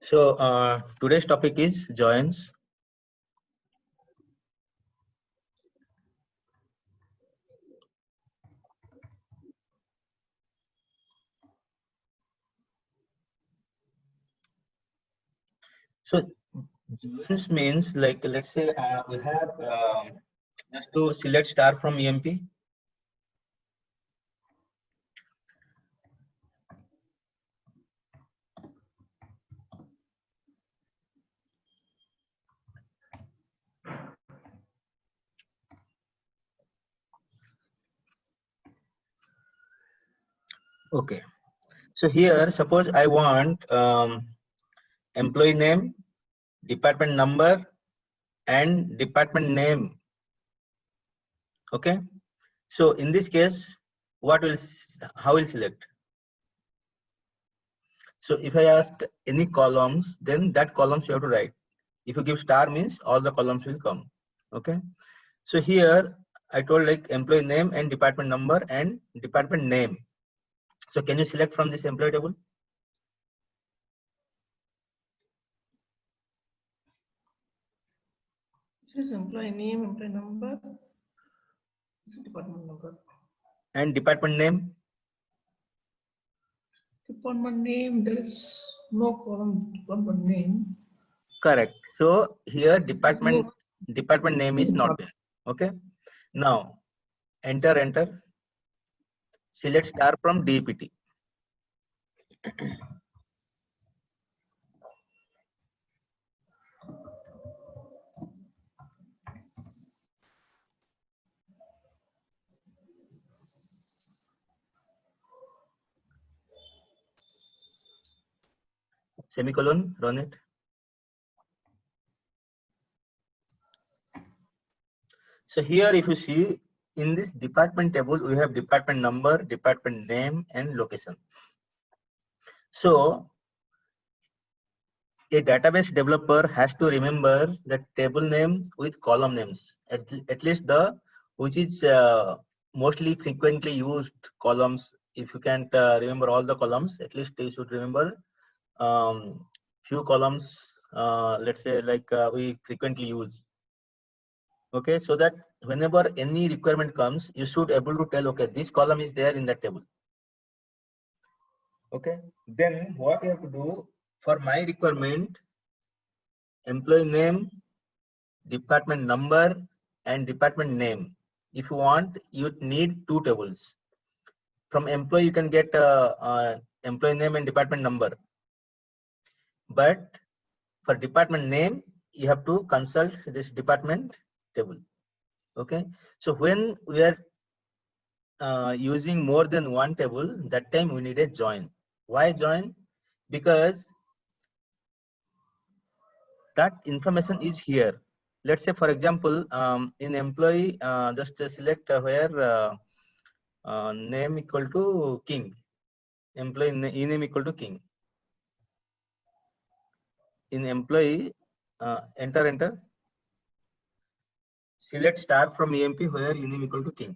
So today's topic is joins. So joins means like let's say we have just to select star from EMP. Okay. So here, suppose I want employee name, department number, and department name. Okay. So in this case, how will select? So if I ask any columns, then that columns you have to write. If you give star means all the columns will come. Okay. So here I told like employee name and department number and department name. So can you select from this employee table? This is employee name, employee number, department number. And department name? Department name, there is no column department name. Correct. So here department name is not there. Okay. Now enter. Select star from DPT. Semicolon, run it. So here if you see in this department table, we have department number, department name and location. So a database developer has to remember the table name with column names, at least the which is mostly frequently used columns. If you can't remember all the columns, at least you should remember few columns, let's say like we frequently use. Okay, so that whenever any requirement comes, you should able to tell, okay, this column is there in that table. Okay, then what you have to do for my requirement, employee name, department number and department name. If you want, you need two tables. From employee, you can get employee name and department number. But for department name, you have to consult this department table. Okay, so when we are using more than one table, that time we need a join. Why join? Because that information is here. Let's say, for example, in employee, just select where name equal to King. Employee name equal to King. In employee, enter. Select star from EMP where name equal to King.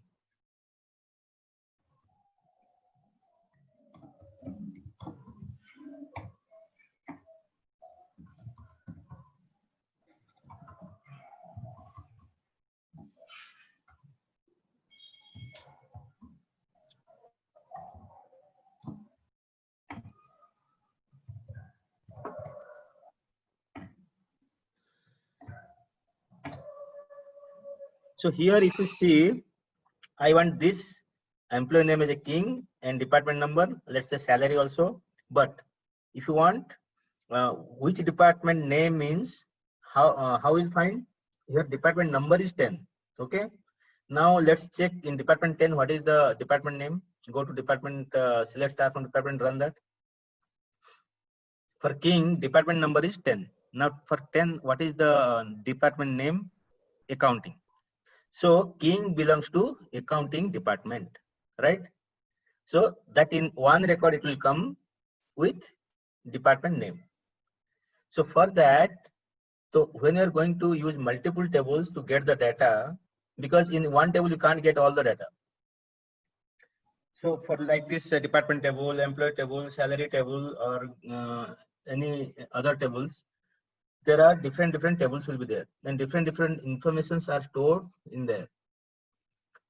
So here if you see, I want this employee name is a King and department number, let's say salary also. But if you want which department name means, how is find? Here department number is 10. Okay. Now let's check in department 10 what is the department name. Go to department, select star from department, run that. For King, department number is 10. Now for 10, what is the department name? Accounting. So King belongs to accounting department, right? So that in one record it will come with department name. So for that, so when you're going to use multiple tables to get the data, because in one table you can't get all the data. So for like this department table, employee table, salary table, or any other tables, there are different tables will be there, and different informations are stored in there.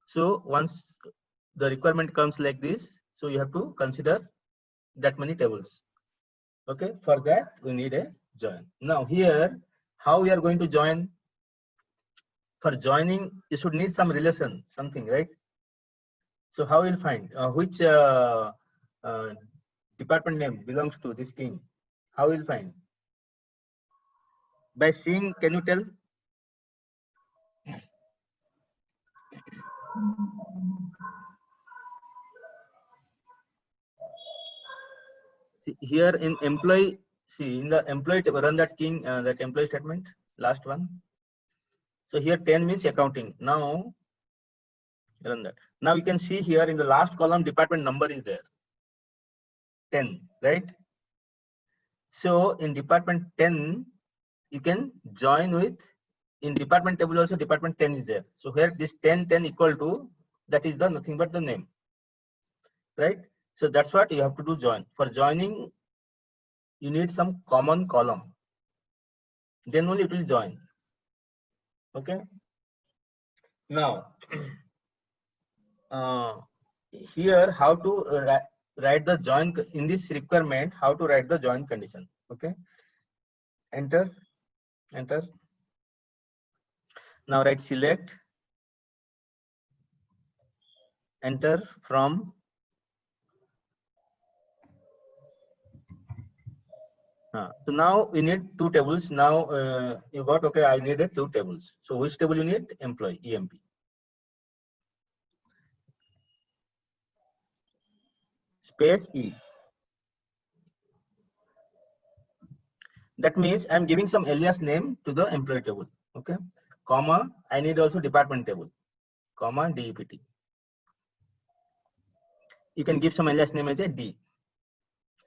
So once the requirement comes like this, so you have to consider that many tables. Okay, for that we need a join. Now here, how we are going to join? For joining, you should need some relation, something, right? So how we'll find which department name belongs to this king? How we'll find? By seeing, can you tell? Here in employee, see in the employee table, run that king, that employee statement, last one. So here 10 means accounting. Now run that. Now you can see here in the last column, department number is there, 10, right? So in department 10, you can join with, in department table also department 10 is there. So here this 10 equal to, that is the nothing but the name, right? So that's what you have to do, join. For joining, you need some common column, then only it will join. Okay. Now here how to write the join in this requirement, how to write the join condition. Okay, enter. Now write select, enter from. So now we need two tables. Now you got, okay, I needed two tables. So which table you need? Employee, EMP. Space E. That means I'm giving some alias name to the employee table. Okay, comma, I need also department table, comma, DEPT. You can give some alias name as a D,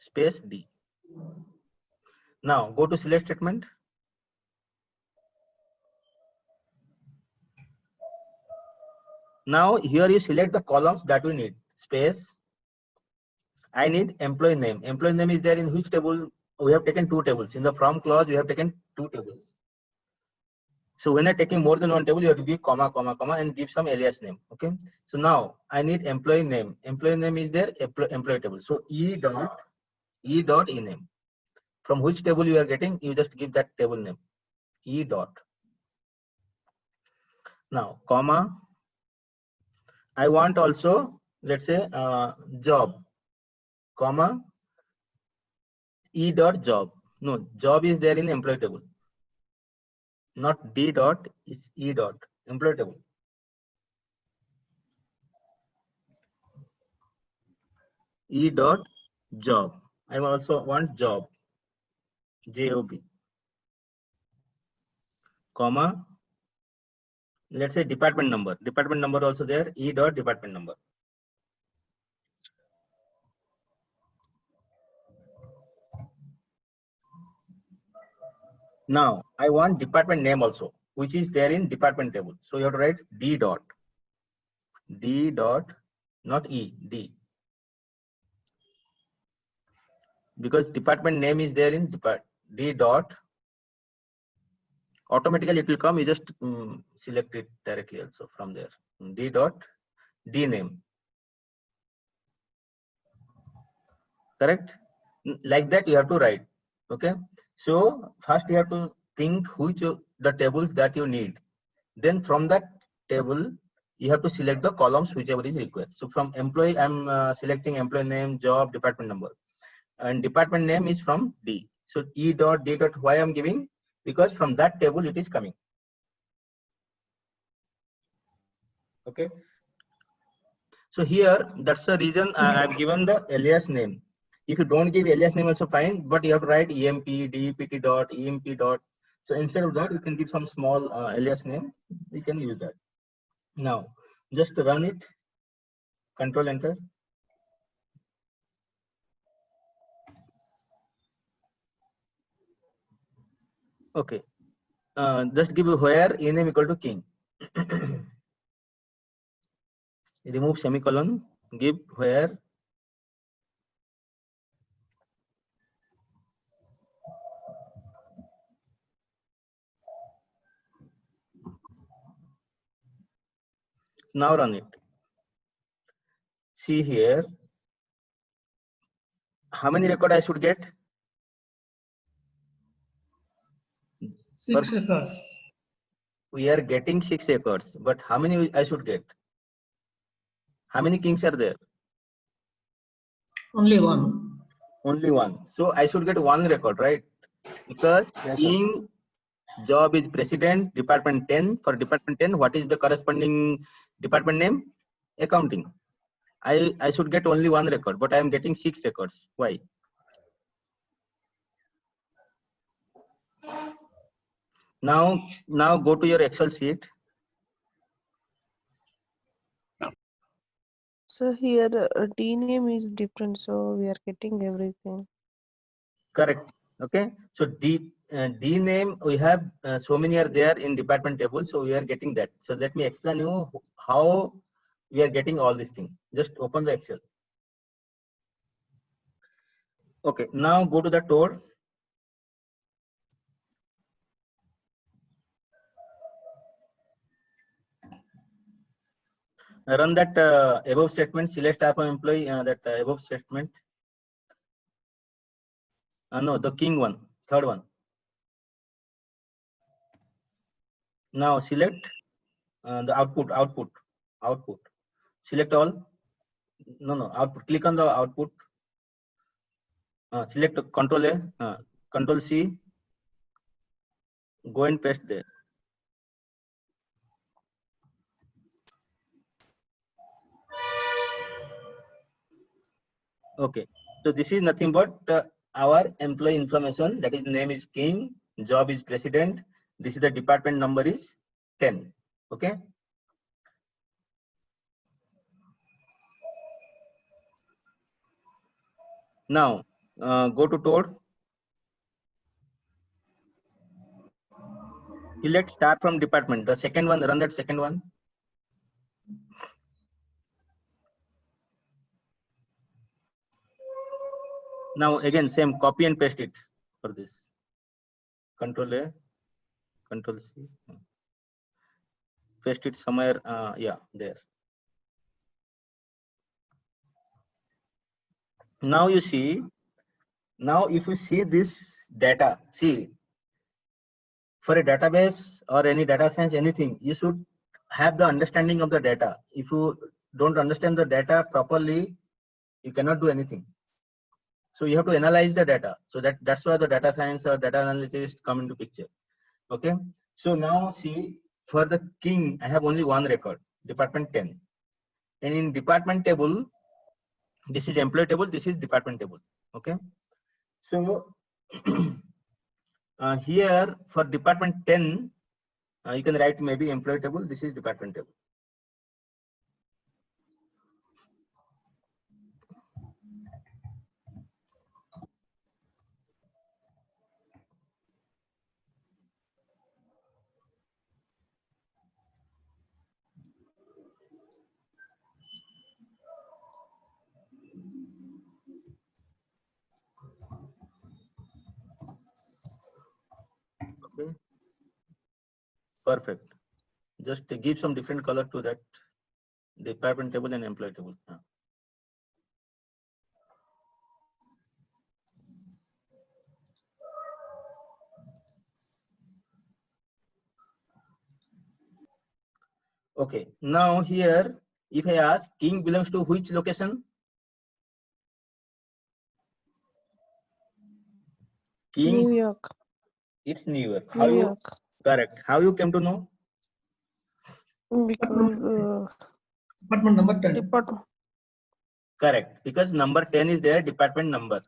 space D. Now go to select statement. Now here you select the columns that we need. Space, I need employee name. Employee name is there in which table? We have taken two tables. In the from clause, we have taken two tables. So when I'm taking more than one table, you have to give comma, and give some alias name. Okay. So now I need employee name. Employee name is there, employee table. So E dot E name. From which table you are getting, you just give that table name. E dot. Now comma. I want also, let's say job, comma, E dot job. No, job is there in employee table. Not D dot, is E dot, employee table. E dot job. I also want job, JOB, comma, let's say department number. Department number also there, E dot department number. Now I want department name also, which is there in department table. So you have to write D dot, not E, D. Because department name is there in D dot. Automatically it will come, you just select it directly also from there. D dot D name. Correct? Like that you have to write. Okay. So first you have to think which the tables that you need. Then from that table, you have to select the columns whichever is required. So from employee, I'm selecting employee name, job, department number. And department name is from D. So E dot D dot, why I'm giving? Because from that table it is coming. Okay. So here, that's the reason I've given the alias name. If you don't give alias name also fine, but you have to write EMP, DEPT dot, EMP dot. So instead of that, you can give some small alias name. You can use that. Now, just run it. Control enter. Okay. Just give where E name equal to king. Remove semicolon. Give where Now run it. See here, how many record I should get? 6 records. We are getting 6 records, but how many I should get? How many kings are there? Only one. Only one. So I should get 1 record, right? Because king job is president, department 10. For department 10, what is the corresponding department name? Accounting. I should get only 1 record, but I am getting 6 records. Why? Now go to your Excel sheet. So here D name is different, so we are getting everything. Correct. Okay. So D name, we have so many are there in department table, so we are getting that. So let me explain you how we are getting all these things. Just open the Excel. Okay. Now go to the tool. Run that above statement. Select type of employee. Above statement. No, the king one, third one. Now select the output. Select all. No, output. Click on the output. Select Control A, Control C. Go and paste there. Okay. So this is nothing but our employee information. That is, name is king, job is president. This is the department number is 10. Okay. Now go to Toad. Select start from department. The second one, run that second one. Now again, same, copy and paste it for this. Control A, Control C. Paste it somewhere. Yeah, there. Now you see. Now if you see this data, see, for a database or any data science, anything, you should have the understanding of the data. If you don't understand the data properly, you cannot do anything. So you have to analyze the data. So that's why the data science or data analytics come into picture. Okay. So now see, for the king, I have only 1 record, department 10. And in department table, this is employee table, this is department table. Okay. So here for department 10, you can write maybe employee table, this is department table. Okay. Perfect. Just give some different color to that department table and employee table. Okay. Now here, if I ask king belongs to which location? King. New York. It's New York. How New you? York. Correct. How you came to know? Because Department number 10. department. Correct. Because number 10 is their department number.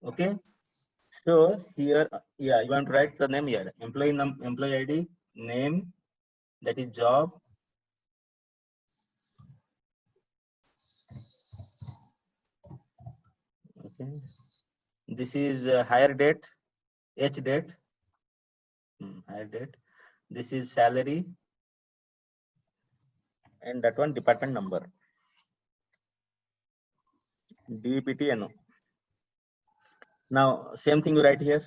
Okay. So here, yeah, you want to write the name here. Employee ID, name, that is job. Okay. This is hire date, H date, hire date. This is salary, and that one department number. DPTNO. Now same thing you write here.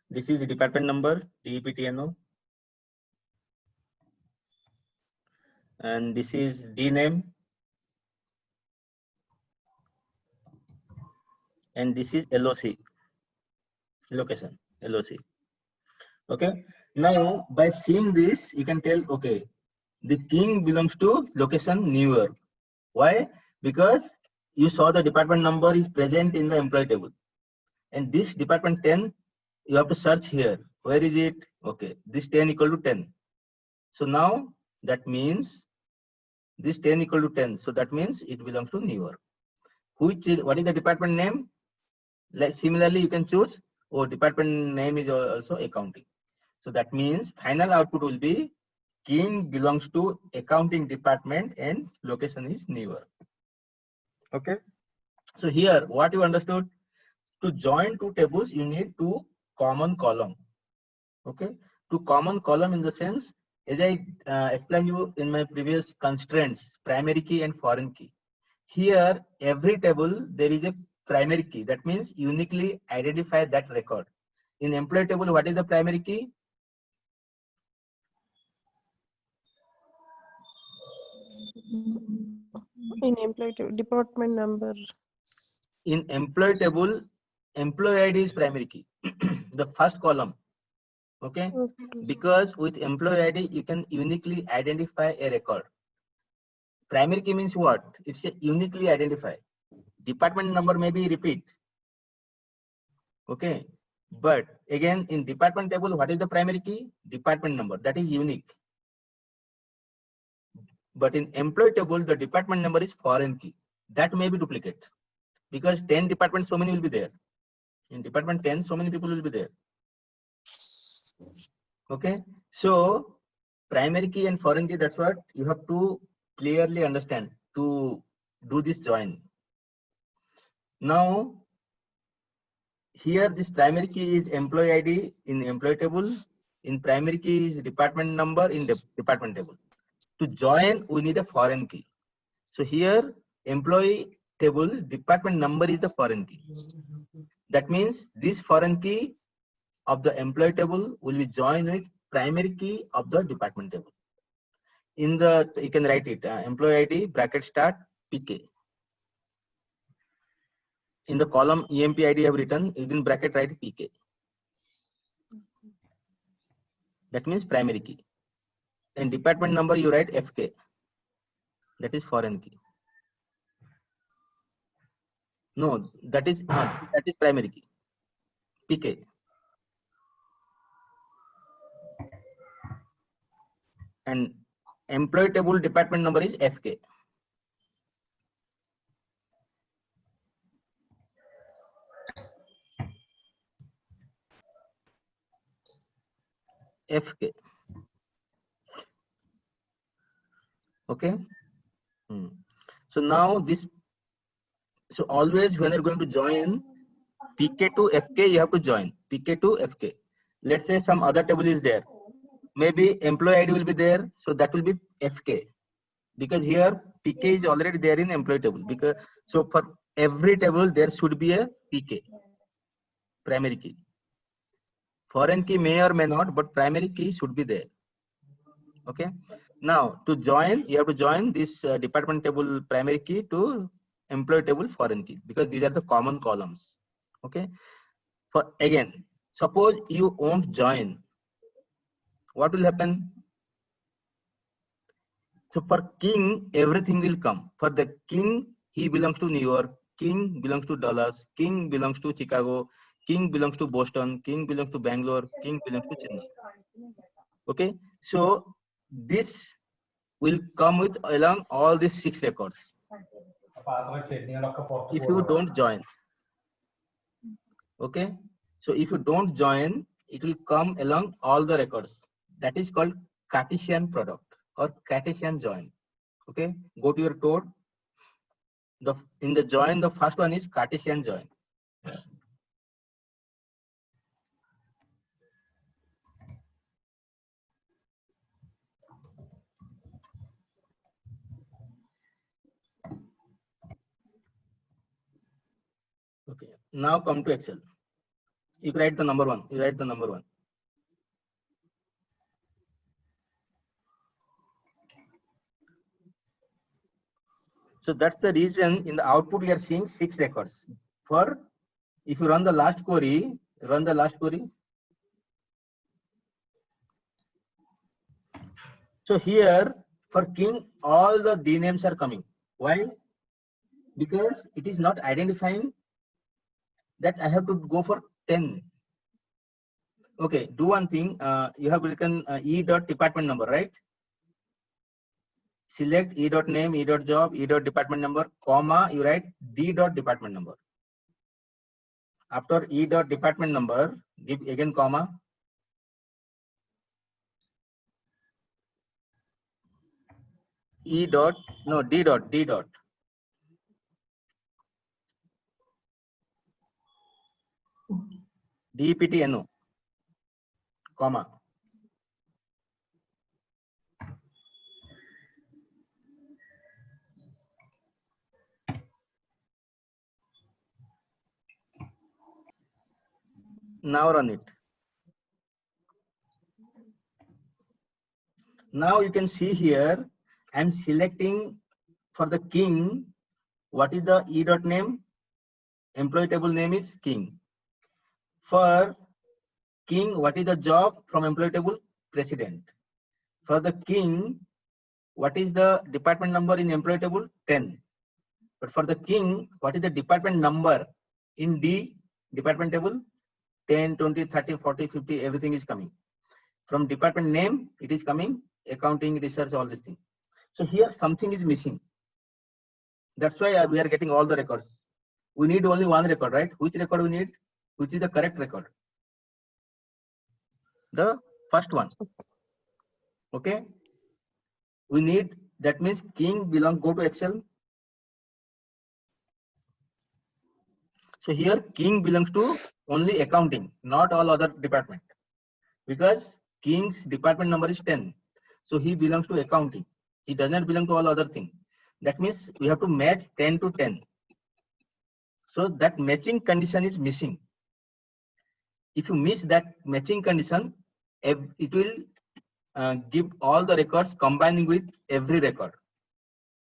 This is the department number, DPTNO. and this is D name, and this is LOC, location, LOC. Okay. Now by seeing this, you can tell, okay, the king belongs to location New York. Why? Because you saw the department number is present in the employee table, and this department 10, you have to search here. Where is it? Okay, this 10 equal to 10. So now that means this 10 equal to 10. So that means it belongs to New York. What is the department name? Like similarly, you can choose, oh, department name is also accounting. So that means final output will be king belongs to accounting department and location is New York. Okay. So here, what you understood, to join two tables, you need two common column. Okay. Two common column in the sense, as I explained you in my previous constraints, primary key and foreign key. Here, every table, there is a primary key. That means uniquely identify that record. In employee table, what is the primary key? In employee department number. In employee table, employee ID is primary key, the first column. Okay. Because with employee ID, you can uniquely identify a record. Primary key means what? It's a uniquely identify. Department number may be repeat. Okay. But again, in department table, what is the primary key? Department number. That is unique. But in employee table, the department number is foreign key. That may be duplicate. Because 10 departments, so many will be there. In department 10, so many people will be there. Okay. So primary key and foreign key, that's what you have to clearly understand to do this join. Now, here this primary key is employee ID in employee table. In primary key is department number in the department table. To join, we need a foreign key. So here, employee table, department number is the foreign key. That means this foreign key of the employee table will be joined with primary key of the department table. In the, you can write it, employee ID bracket start PK. In the column EMP ID I have written, within bracket write PK. That means primary key. And department number you write FK. That is foreign key. No, that is primary key. PK. And employee table department number is FK. FK. Okay. So now this, so always when you're going to join PK to FK, you have to join PK to FK. Let's say some other table is there. Maybe employee ID will be there. So that will be FK. Because here PK is already there in employee table. Because so for every table there should be a PK, primary key. Foreign key may or may not, but primary key should be there. Okay. Now to join, you have to join this department table primary key to employee table foreign key, because these are the common columns. Okay. For again, suppose you won't join, what will happen? So for king, everything will come. For the king, he belongs to New York. King belongs to Dallas. King belongs to Chicago. King belongs to Boston. King belongs to Bangalore. King belongs to Chennai. Okay. So this will come with along all these 6 records. If you don't join. Okay. So if you don't join, it will come along all the records. That is called Cartesian product or Cartesian join. Okay. Go to your code. In the join, the first one is Cartesian join. Okay. Now come to Excel. You write the number 1. You write the number 1. So that's the reason in the output we are seeing 6 records. For if you run the last query, So here for king, all the D names are coming. Why? Because it is not identifying that I have to go for 10. Okay, do one thing. You have written E dot department number, right? Select E dot name, E dot job, E dot department number, comma, you write D dot department number. After E dot department number, give again comma. E dot, no, D dot, DEPTNO, comma. Now run it. Now you can see here, I'm selecting for the king, what is the E dot name? Employee table name is king. For king, what is the job from employee table? President. For the king, what is the department number in employee table? 10. But for the king, what is the department number in D department table? 10, 20, 30, 40, 50, everything is coming. From department name, it is coming, accounting, research, all these things. So here something is missing. That's why we are getting all the records. We need only one record, right? Which record we need? Which is the correct record? The first one. Okay. We need, that means king belong, go to Excel. So here king belongs to only accounting, not all other department. Because king's department number is 10. So he belongs to accounting. He does not belong to all other things. That means we have to match 10 to 10. So that matching condition is missing. If you miss that matching condition, it will give all the records combining with every record.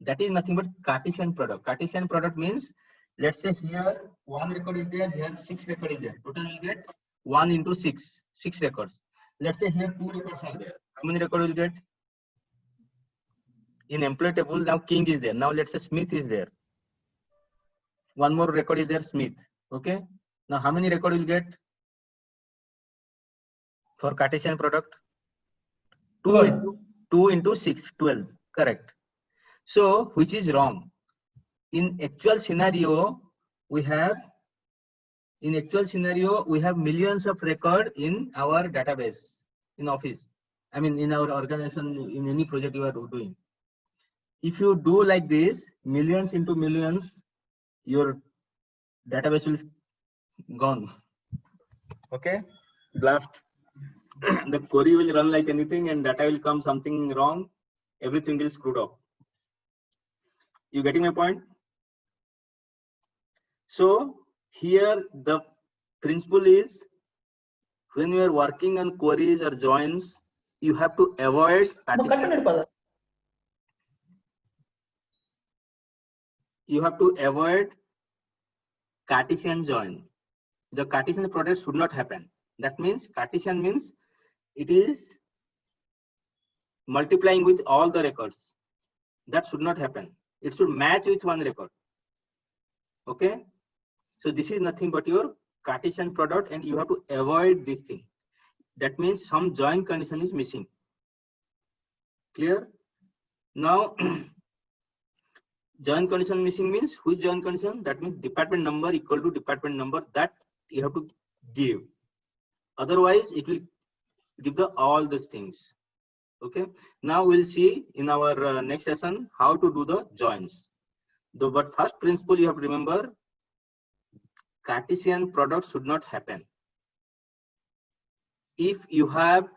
That is nothing but Cartesian product. Cartesian product means, let's say here 1 record is there, here 6 record is there. Total will get 1 into 6 records. Let's say here 2 records are there. How many records will get? In employee table, now king is there. Now let's say Smith is there. 1 more record is there, Smith. Okay. Now how many record will get for Cartesian product? 2 into 6, 12. Correct. So which is wrong? In actual scenario, we have millions of record in our database in Office. I mean, in our organization, in any project you are doing. If you do like this, millions into millions, your database will gone. Okay, blast. The query will run like anything, and data will come something wrong. Everything will screwed up. You getting my point? So here the principle is, when you are working on queries or joins, you have to avoid Cartesian. You have to avoid Cartesian join. The Cartesian product should not happen. That means Cartesian means it is multiplying with all the records. That should not happen. It should match with one record. Okay. So this is nothing but your Cartesian product, and you have to avoid this thing. That means some join condition is missing. Clear? Now, join condition missing means, which join condition? That means department number equal to department number, that you have to give. Otherwise, it will give all these things. Okay. Now we'll see in our next session how to do the joins. But first principle you have to remember, Cartesian product should not happen. If you have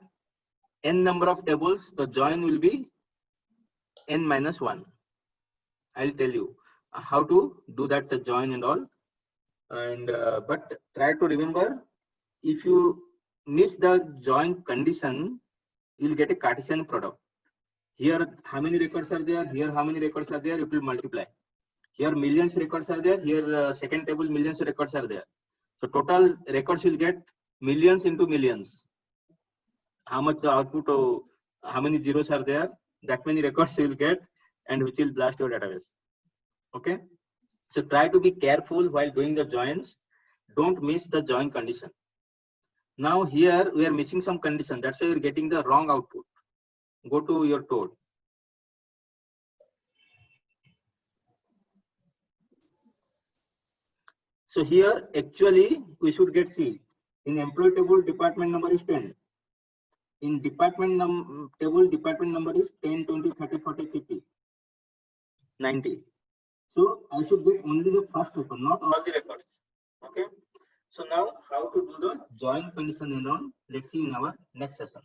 n number of tables, the join will be n minus 1. I'll tell you how to do that join and all. And but try to remember, if you miss the join condition, you will get a Cartesian product. Here how many records are there? Here how many records are there? It will multiply. Here millions records are there. Here second table millions records are there. So total records will get millions into millions. How much the output or how many zeros are there? That many records you will get, and which will blast your database. Okay. So try to be careful while doing the joins. Don't miss the join condition. Now here we are missing some condition. That's why you're getting the wrong output. Go to your Toad. So here actually we should get C. In employee table, department number is 10. In department table, department number is 10, 20, 30, 40, 50, 90. So I should get only the first record, not all the records. Okay. So now how to do the join condition and all, let's see in our next session.